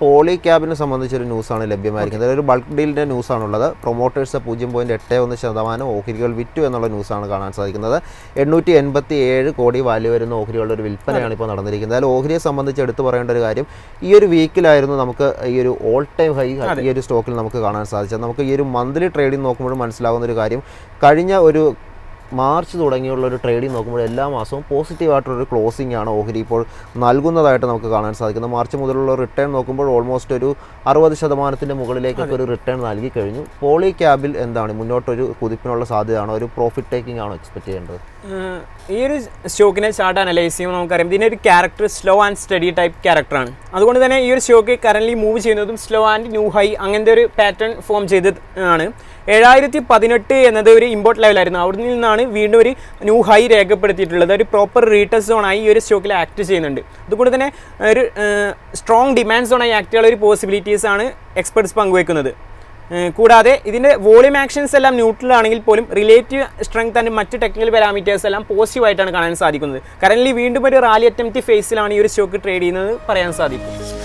Poly ക്യാബിനെ സംബന്ധിച്ചൊരു ന്യൂസാണ് ലഭ്യമായിരിക്കുന്നത്. ഒരു ബൾക്ക് ഡീലിൻ്റെ ന്യൂസാണുള്ളത്. പ്രൊമോട്ടേഴ്സ് 0.81% ഓഹരികൾ വിറ്റു എന്നുള്ള ന്യൂസാണ് കാണാൻ സാധിക്കുന്നത്. 887 കോടി വാല്യൂ വരുന്ന ഓഹരികളുടെ ഒരു വിൽപ്പനയാണ് ഇപ്പോൾ നടന്നിരിക്കുന്നത്. അതിൽ ഓഹരിയെ സംബന്ധിച്ച് എടുത്തു പറയേണ്ട ഒരു കാര്യം, ഈ ഒരു വീക്കിലായിരുന്നു നമുക്ക് ഈ ഒരു ഓൾ ടൈം ഹൈ ഈ ഒരു സ്റ്റോക്കിൽ നമുക്ക് കാണാൻ സാധിച്ചത്. നമുക്ക് ഈ ഒരു മന്ത്ലി ട്രേഡിംഗ് നോക്കുമ്പോഴും മനസ്സിലാകുന്ന ഒരു കാര്യം, കഴിഞ്ഞ ഒരു മാർച്ച് തുടങ്ങിയുള്ള ഒരു ട്രേഡിംഗ് നോക്കുമ്പോൾ എല്ലാ മാസവും പോസിറ്റീവായിട്ടുള്ളൊരു ക്ലോസിംഗ് ആണ് ഓഹരി ഇപ്പോൾ നൽകുന്നതായിട്ട് നമുക്ക് കാണാൻ സാധിക്കുന്നത്. മാർച്ച് മുതലുള്ള റിട്ടേൺ നോക്കുമ്പോൾ ഓൾമോസ്റ്റ് ഒരു 60% മുകളിലേക്കൊക്കെ ഒരു റിട്ടേൺ നൽകി കഴിഞ്ഞു. പോളി ക്യാബിൽ എന്താണ് മുന്നോട്ടൊരു കുതിപ്പിനുള്ള സാധ്യതയാണോ, ഒരു പ്രോഫിറ്റ് ടേക്കിംഗ് ആണോ എക്സ്പെക്ട് ചെയ്യേണ്ടത്? ഈ ഒരു സ്റ്റോക്കിനെ ചാർട്ട് അനലൈസ് ചെയ്യുമ്പോൾ നമുക്കറിയാം ഇതിൻ്റെ ഒരു character slow and study type ക്യാരക്ടറാണ്. അതുകൊണ്ട് തന്നെ ഈ ഒരു സ്റ്റോക്ക് കറൻ്റ് മൂവ് ചെയ്യുന്നതും സ്ലോ ആൻഡ് ന്യൂ ഹൈ അങ്ങനത്തെ ഒരു പാറ്റേൺ ഫോം ചെയ്തതാണ്. 7018 എന്നത് ഒരു ഇമ്പോർട്ട് ലെവലായിരുന്നു. അവിടെ നിന്നാണ് വീണ്ടും ഒരു ന്യൂ ഹൈ രേഖപ്പെടുത്തിയിട്ടുള്ളത്. ഒരു പ്രോപ്പർ റീടെസ്റ്റ് സോണായി ഈ ഒരു സ്റ്റോക്കിൽ ആക്ട് ചെയ്യുന്നുണ്ട്. അതുകൊണ്ട് തന്നെ ഒരു സ്ട്രോങ് ഡിമാൻഡ് സോണായി ആക്ട് ചെയ്യാനുള്ള ഒരു പോസിബിലിറ്റീസ് ആണ് എക്സ്പെർട്സ് പങ്കുവെക്കുന്നത്. കൂടാതെ ഇതിൻ്റെ വോളിയം ആക്ഷൻസ് എല്ലാം ന്യൂട്രൽ ആണെങ്കിൽ പോലും റിലേറ്റീവ് സ്ട്രെങ്ത് ആൻഡ് മറ്റ് ടെക്നിക്കൽ പാരാമീറ്റേഴ്സ് എല്ലാം പോസിറ്റീവായിട്ടാണ് കാണാൻ സാധിക്കുന്നത്. കറൻ്റ് വീണ്ടും ഒരു റാലി അറ്റംപ്റ്റ് ഫേസിലാണ് ഈ ഒരു സ്റ്റോക്ക് ട്രേഡ് ചെയ്യുന്നത് പറയാൻ സാധിക്കും.